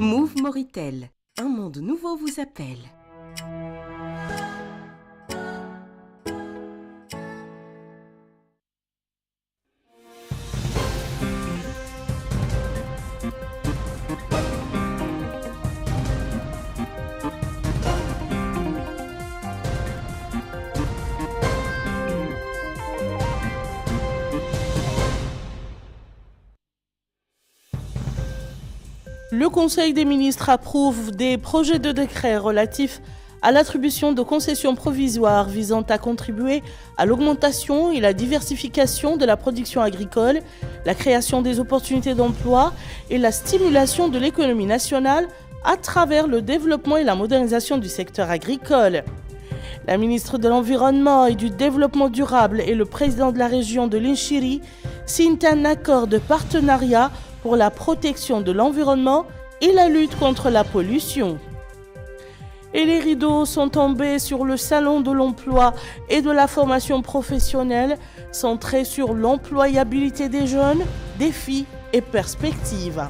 Move Moritel, un monde nouveau vous appelle. Le Conseil des ministres approuve des projets de décret relatifs à l'attribution de concessions provisoires visant à contribuer à l'augmentation et la diversification de la production agricole, la création des opportunités d'emploi et la stimulation de l'économie nationale à travers le développement et la modernisation du secteur agricole. La ministre de l'Environnement et du Développement durable et le président de la région de l'Inchiri signent un accord de partenariat pour la protection de l'environnement et la lutte contre la pollution. Et les rideaux sont tombés sur le salon de l'emploi et de la formation professionnelle, centré sur l'employabilité des jeunes, défis et perspectives.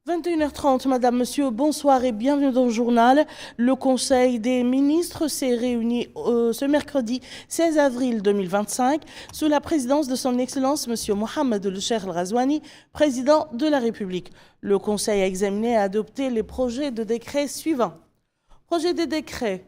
« 21h30, Madame, Monsieur, bonsoir et bienvenue dans le journal. Le Conseil des ministres s'est réuni ce mercredi 16 avril 2025 sous la présidence de son Excellence Monsieur Mohamed El-Cheikh El-Ghazouani, président de la République. Le Conseil a examiné et adopté les projets de décret suivants. Projet de décret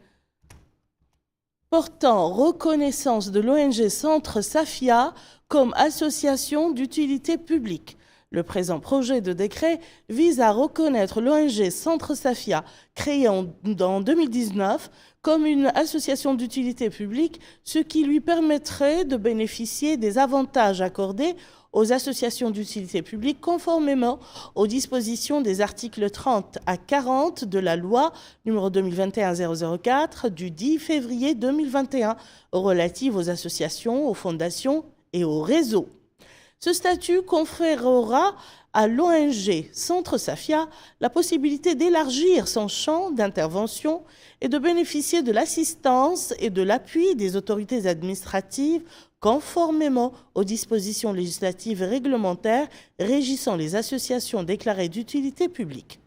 portant reconnaissance de l'ONG Centre Safia comme association d'utilité publique. Le présent projet de décret vise à reconnaître l'ONG Centre Safia, créée en 2019, comme une association d'utilité publique, ce qui lui permettrait de bénéficier des avantages accordés aux associations d'utilité publique conformément aux dispositions des articles 30 à 40 de la loi n° 2021-004 du 10 février 2021 relative aux associations, aux fondations et aux réseaux. Ce statut conférera à l'ONG Centre Safia la possibilité d'élargir son champ d'intervention et de bénéficier de l'assistance et de l'appui des autorités administratives conformément aux dispositions législatives et réglementaires régissant les associations déclarées d'utilité publique.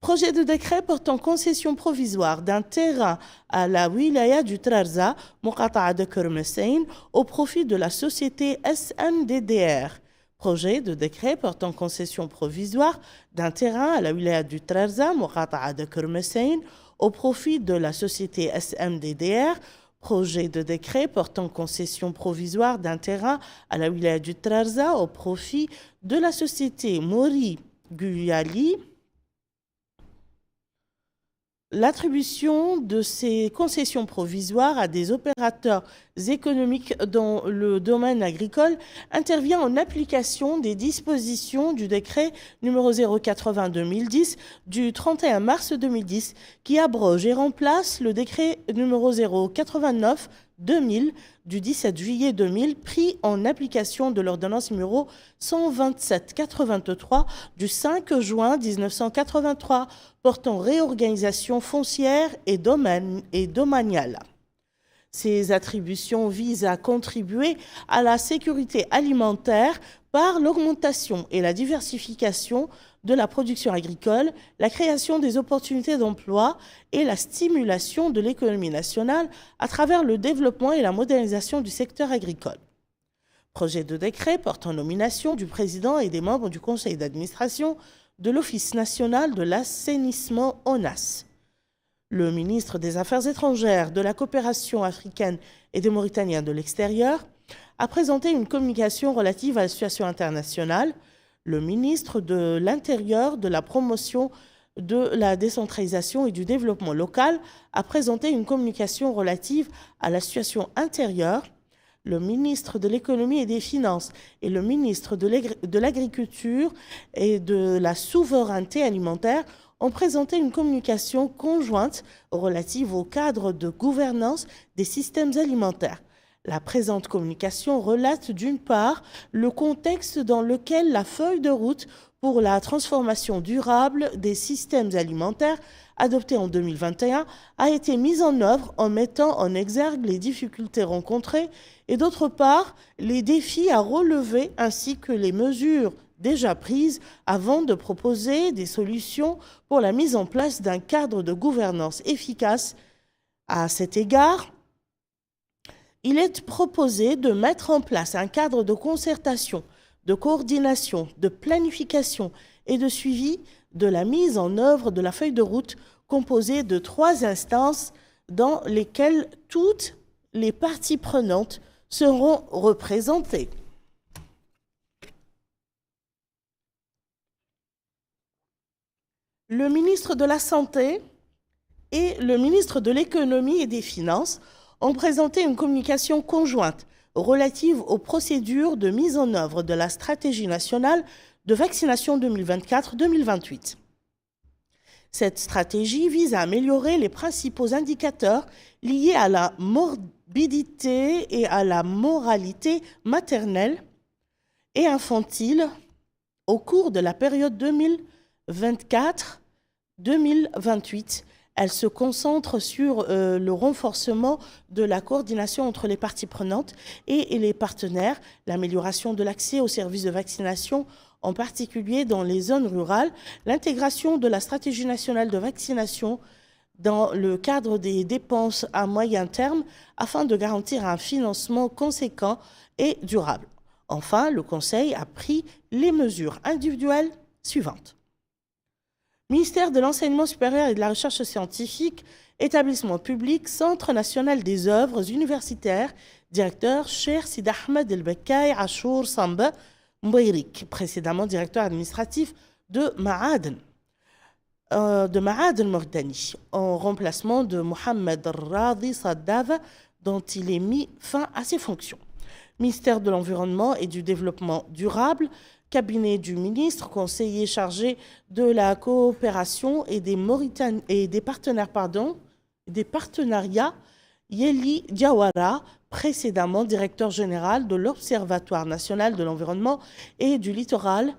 Projet de décret portant concession provisoire d'un terrain à la wilaya du Trarza, Muqata'a de Kermessein, au profit de la société SNDDR. Projet de décret portant concession provisoire d'un terrain à la wilaya du Trarza, Muqata'a de Kermessein, au profit de la société SMDDR. Projet de décret portant concession provisoire d'un terrain à la wilaya du Trarza, au profit de la société Mori Guyali. L'attribution de ces concessions provisoires à des opérateurs économiques dans le domaine agricole intervient en application des dispositions du décret n° 080-2010 du 31 mars 2010 qui abroge et remplace le décret n° 089-2000 du 17 juillet 2000 pris en application de l'ordonnance n° 127-83 du 5 juin 1983 portant réorganisation foncière et domaniale. Ces attributions visent à contribuer à la sécurité alimentaire par l'augmentation et la diversification de la production agricole, la création des opportunités d'emploi et la stimulation de l'économie nationale à travers le développement et la modernisation du secteur agricole. Projet de décret portant nomination du président et des membres du conseil d'administration de l'Office national de l'assainissement ONAS. Le ministre des Affaires étrangères, de la coopération africaine et des Mauritaniens de l'extérieur a présenté une communication relative à la situation internationale. Le ministre de l'Intérieur, de la promotion de la décentralisation et du développement local a présenté une communication relative à la situation intérieure. Le ministre de l'économie et des finances et le ministre de l'agriculture et de la souveraineté alimentaire ont présenté une communication conjointe relative au cadre de gouvernance des systèmes alimentaires. La présente communication relate d'une part le contexte dans lequel la feuille de route pour la transformation durable des systèmes alimentaires adoptée en 2021 a été mise en œuvre en mettant en exergue les difficultés rencontrées et d'autre part les défis à relever ainsi que les mesures déjà prises avant de proposer des solutions pour la mise en place d'un cadre de gouvernance efficace. À cet égard, il est proposé de mettre en place un cadre de concertation, de coordination, de planification et de suivi de la mise en œuvre de la feuille de route composée de 3 instances dans lesquelles toutes les parties prenantes seront représentées. Le ministre de la Santé et le ministre de l'Économie et des Finances ont présenté une communication conjointe relative aux procédures de mise en œuvre de la stratégie nationale de vaccination 2024-2028. Cette stratégie vise à améliorer les principaux indicateurs liés à la morbidité et à la mortalité maternelle et infantile au cours de la période 2024-2028. Elle se concentre sur le renforcement de la coordination entre les parties prenantes et les partenaires, l'amélioration de l'accès aux services de vaccination, en particulier dans les zones rurales, l'intégration de la stratégie nationale de vaccination dans le cadre des dépenses à moyen terme afin de garantir un financement conséquent et durable. Enfin, le Conseil a pris les mesures individuelles suivantes. Ministère de l'Enseignement supérieur et de la Recherche scientifique, établissement public, Centre national des œuvres universitaires, directeur Cheikh Sid Ahmed El Bekkaï Achour Samba Mbouirik, précédemment directeur administratif de Ma'aden Mauritanie, en remplacement de Mohamed Radi Saddava, dont il est mis fin à ses fonctions. Ministère de l'Environnement et du Développement durable, cabinet du ministre, conseiller chargé de la coopération et des partenariats, Yeli Diawara, précédemment directeur général de l'Observatoire national de l'environnement et du littoral,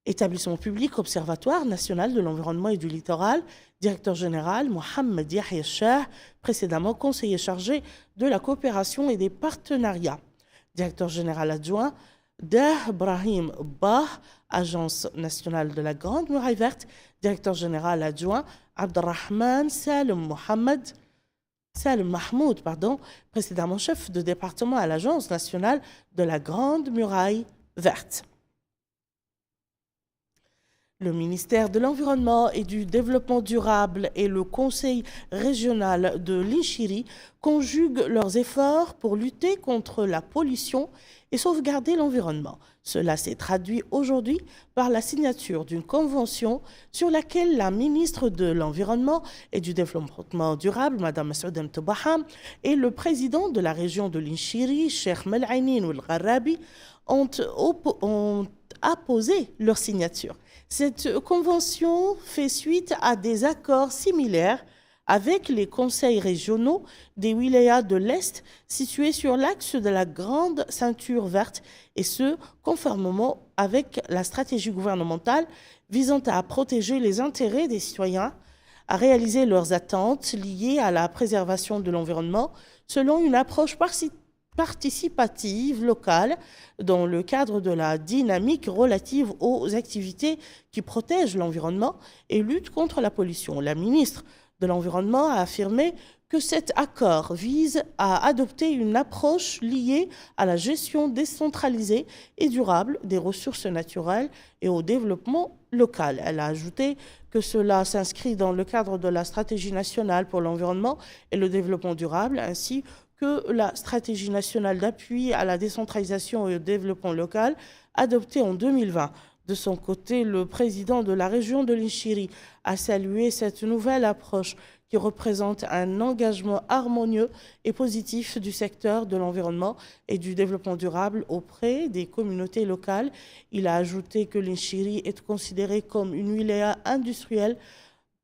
établissement public Observatoire national de l'environnement et du littoral, directeur général Mohamed Yahya Shah, précédemment conseiller chargé de la coopération et des partenariats, directeur général adjoint Dah Brahim Bah, Agence nationale de la Grande Muraille Verte, directeur général adjoint Abdelrahman Salim Mahmoud, précédemment chef de département à l'Agence nationale de la Grande Muraille Verte. Le ministère de l'Environnement et du Développement durable et le Conseil régional de l'Inchiri conjuguent leurs efforts pour lutter contre la pollution et sauvegarder l'environnement. Cela s'est traduit aujourd'hui par la signature d'une convention sur laquelle la ministre de l'Environnement et du Développement durable, Mme Masouda Mtebaham, et le président de la région de l'Inchiri, Cheikh Mel'ainin Ould Gharabi, ont apposé leur signature. Cette convention fait suite à des accords similaires avec les conseils régionaux des wilayas de l'Est situés sur l'axe de la grande ceinture verte, et ce, conformément avec la stratégie gouvernementale visant à protéger les intérêts des citoyens, à réaliser leurs attentes liées à la préservation de l'environnement selon une approche participative locale dans le cadre de la dynamique relative aux activités qui protègent l'environnement et luttent contre la pollution. La ministre de l'Environnement a affirmé que cet accord vise à adopter une approche liée à la gestion décentralisée et durable des ressources naturelles et au développement local. Elle a ajouté que cela s'inscrit dans le cadre de la stratégie nationale pour l'environnement et le développement durable, ainsi que la stratégie nationale d'appui à la décentralisation et au développement local adoptée en 2020. De son côté, le président de la région de l'Inchiri a salué cette nouvelle approche qui représente un engagement harmonieux et positif du secteur de l'environnement et du développement durable auprès des communautés locales. Il a ajouté que l'Inchiri est considéré comme une wilaya industrielle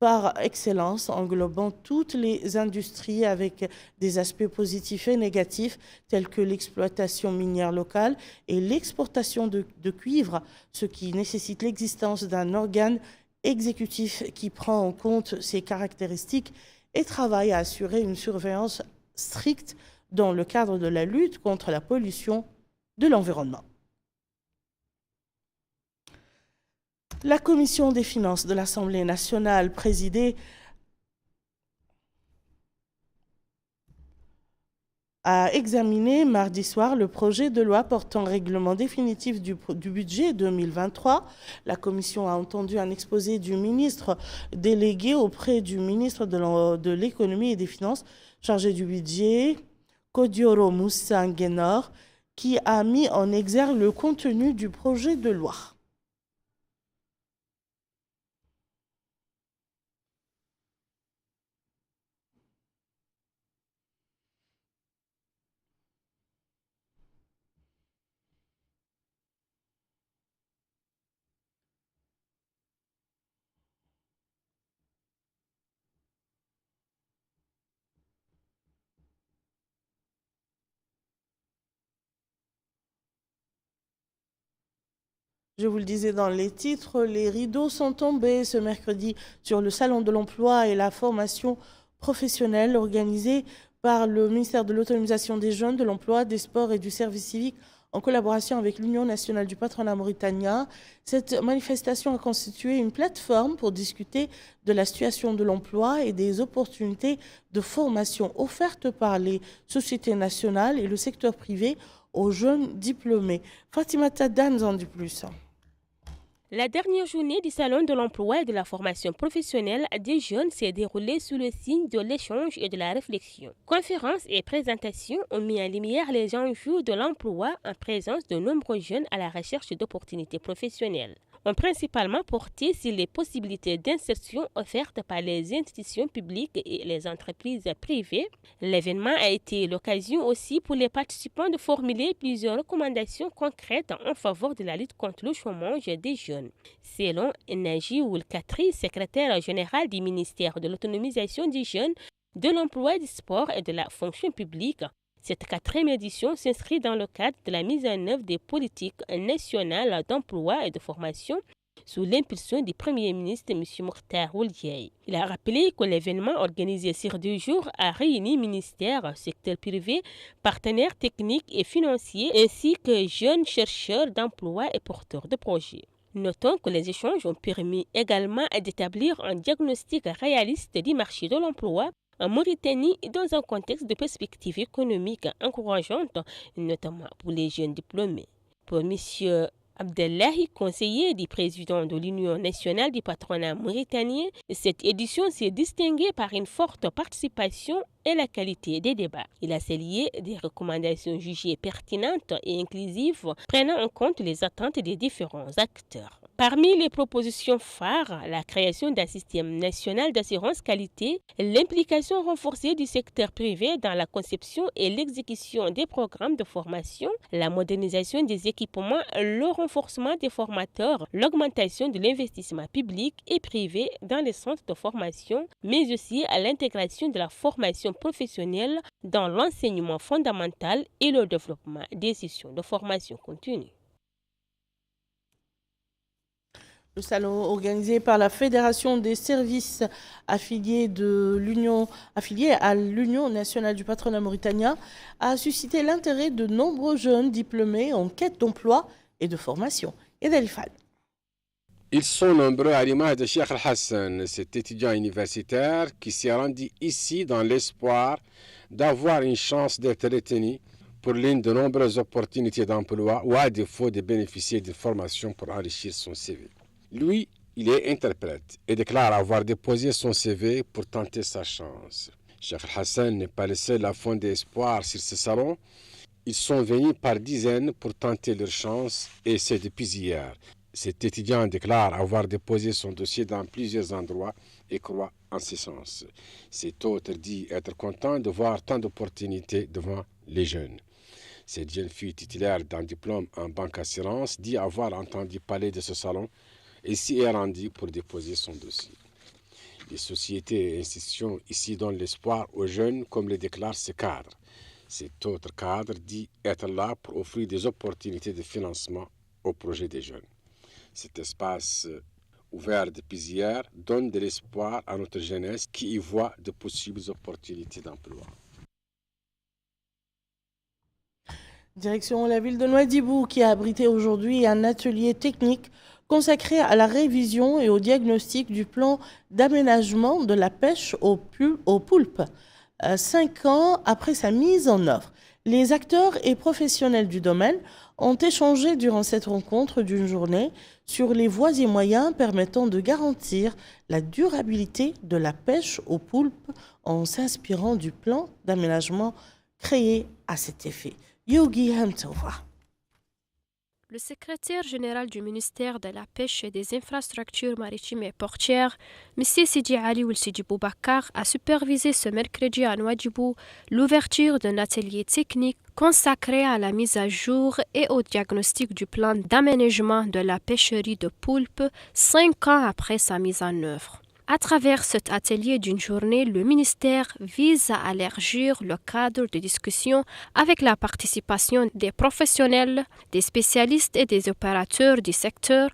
par excellence, englobant toutes les industries avec des aspects positifs et négatifs, tels que l'exploitation minière locale et l'exportation de cuivre, ce qui nécessite l'existence d'un organe exécutif qui prend en compte ces caractéristiques et travaille à assurer une surveillance stricte dans le cadre de la lutte contre la pollution de l'environnement. La Commission des finances de l'Assemblée nationale, présidée a examiné mardi soir le projet de loi portant règlement définitif du budget 2023. La Commission a entendu un exposé du ministre délégué auprès du ministre de l'Économie et des Finances chargé du budget, Kodioro Moussa Nguenor, qui a mis en exergue le contenu du projet de loi. Je vous le disais dans les titres, les rideaux sont tombés ce mercredi sur le Salon de l'emploi et la formation professionnelle organisé par le ministère de l'Autonomisation des jeunes, de l'emploi, des sports et du service civique en collaboration avec l'Union nationale du patronat mauritanien. Cette manifestation a constitué une plateforme pour discuter de la situation de l'emploi et des opportunités de formation offertes par les sociétés nationales et le secteur privé aux jeunes diplômés. Fatima Tadane nous en dit plus. La dernière journée du Salon de l'emploi et de la formation professionnelle des jeunes s'est déroulée sous le signe de l'échange et de la réflexion. Conférences et présentations ont mis en lumière les enjeux de l'emploi en présence de nombreux jeunes à la recherche d'opportunités professionnelles. Ont principalement porté sur les possibilités d'insertion offertes par les institutions publiques et les entreprises privées. L'événement a été l'occasion aussi pour les participants de formuler plusieurs recommandations concrètes en faveur de la lutte contre le chômage des jeunes. Selon Naji Oulkatri, secrétaire général du ministère de l'Autonomisation des jeunes, de l'emploi, du sport et de la fonction publique, cette 4e édition s'inscrit dans le cadre de la mise en œuvre des politiques nationales d'emploi et de formation sous l'impulsion du Premier ministre M. Mokhtar Ould-Diaye. Il a rappelé que l'événement organisé sur 2 jours a réuni ministères, secteur privé, partenaires techniques et financiers, ainsi que jeunes chercheurs d'emploi et porteurs de projets. Notons que les échanges ont permis également d'établir un diagnostic réaliste du marché de l'emploi en Mauritanie dans un contexte de perspectives économiques encourageantes, notamment pour les jeunes diplômés. Pour M. Abdellahi, conseiller du président de l'Union nationale du patronat mauritanien, cette édition s'est distinguée par une forte participation et la qualité des débats. Il a salué des recommandations jugées pertinentes et inclusives, prenant en compte les attentes des différents acteurs. Parmi les propositions phares, la création d'un système national d'assurance qualité, l'implication renforcée du secteur privé dans la conception et l'exécution des programmes de formation, la modernisation des équipements, le renforcement des formateurs, l'augmentation de l'investissement public et privé dans les centres de formation, mais aussi à l'intégration de la formation professionnelle dans l'enseignement fondamental et le développement des sessions de formation continue. Le salon organisé par la Fédération des services affiliés à l'Union nationale du patronat mauritanien a suscité l'intérêt de nombreux jeunes diplômés en quête d'emploi et de formation. Et d'Alifal. Ils sont nombreux à l'image de Cheikh Al-Hassan, cet étudiant universitaire qui s'est rendu ici dans l'espoir d'avoir une chance d'être retenu pour l'une de nombreuses opportunités d'emploi ou à défaut de bénéficier d'une formation pour enrichir son CV. Lui, il est interprète et déclare avoir déposé son CV pour tenter sa chance. Cheikh Hassan n'est pas le seul à fonder espoir sur ce salon. Ils sont venus par dizaines pour tenter leur chance et c'est depuis hier. Cet étudiant déclare avoir déposé son dossier dans plusieurs endroits et croit en ses chances. Cet autre dit être content de voir tant d'opportunités devant les jeunes. Cette jeune fille titulaire d'un diplôme en banque assurance dit avoir entendu parler de ce salon et s'y est rendue pour déposer son dossier. Les sociétés et institutions ici donnent l'espoir aux jeunes, comme le déclare ce cadre. Cet autre cadre dit être là pour offrir des opportunités de financement aux projets des jeunes. Cet espace ouvert depuis hier donne de l'espoir à notre jeunesse qui y voit de possibles opportunités d'emploi. Direction la ville de Nouadhibou qui a abrité aujourd'hui un atelier technique consacré à la révision et au diagnostic du plan d'aménagement de la pêche au poulpe. 5 ans après sa mise en œuvre, les acteurs et professionnels du domaine ont échangé durant cette rencontre d'une journée sur les voies et moyens permettant de garantir la durabilité de la pêche au poulpe en s'inspirant du plan d'aménagement créé à cet effet. Yogi Hamtova. Le secrétaire général du ministère de la Pêche et des Infrastructures maritimes et portières, M. Sidi Ali Ould Sidi Boubacar, a supervisé ce mercredi à Nouadhibou l'ouverture d'un atelier technique consacré à la mise à jour et au diagnostic du plan d'aménagement de la pêcherie de poulpe 5 ans après sa mise en œuvre. À travers cet atelier d'une journée, le ministère vise à élargir le cadre de discussion avec la participation des professionnels, des spécialistes et des opérateurs du secteur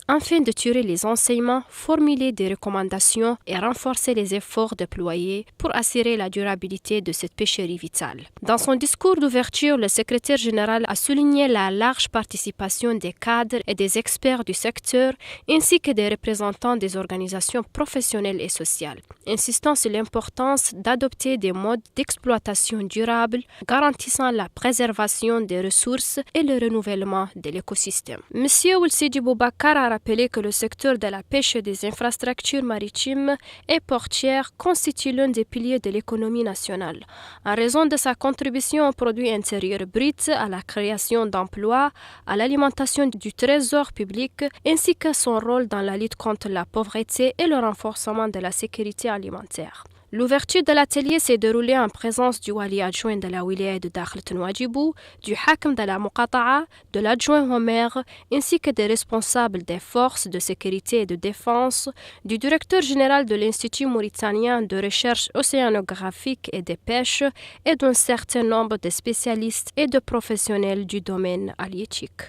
afin de tirer les enseignements, formuler des recommandations et renforcer les efforts déployés pour assurer la durabilité de cette pêcherie vitale. Dans son discours d'ouverture, le secrétaire général a souligné la large participation des cadres et des experts du secteur ainsi que des représentants des organisations professionnelles et sociales, insistant sur l'importance d'adopter des modes d'exploitation durables garantissant la préservation des ressources et le renouvellement de l'écosystème. M. Ould Sidi Boubacar a rappelé que le secteur de la pêche et des infrastructures maritimes et portières constitue l'un des piliers de l'économie nationale, en raison de sa contribution au produit intérieur brut, à la création d'emplois, à l'alimentation du trésor public, ainsi que son rôle dans la lutte contre la pauvreté et le renforcement de la sécurité alimentaire. L'ouverture de l'atelier s'est déroulée en présence du wali adjoint de la wilaya de Dakhlet Nouadhibou, du hakm de la Muqata'a, de l'adjoint au maire, ainsi que des responsables des forces de sécurité et de défense, du directeur général de l'Institut mauritanien de recherche océanographique et de pêche et d'un certain nombre de spécialistes et de professionnels du domaine halieutique.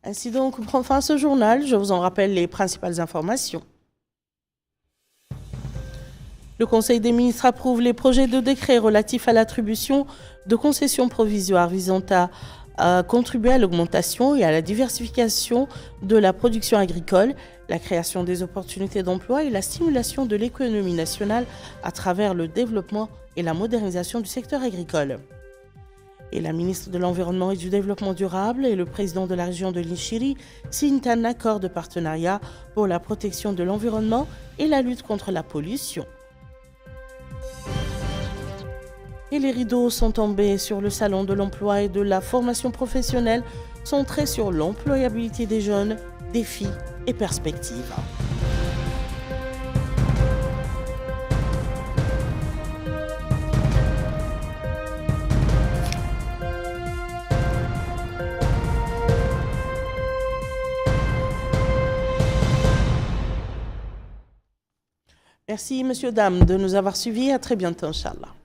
Ainsi donc prend fin ce journal. Je vous en rappelle les principales informations. Le Conseil des ministres approuve les projets de décret relatifs à l'attribution de concessions provisoires visant à contribuer à l'augmentation et à la diversification de la production agricole, la création des opportunités d'emploi et la stimulation de l'économie nationale à travers le développement et la modernisation du secteur agricole. Et la ministre de l'Environnement et du Développement durable et le président de la région de l'Inchiri signent un accord de partenariat pour la protection de l'environnement et la lutte contre la pollution. Et les rideaux sont tombés sur le salon de l'emploi et de la formation professionnelle, centré sur l'employabilité des jeunes, défis et perspectives. Merci, messieurs, dames, de nous avoir suivis. À très bientôt, Inch'Allah.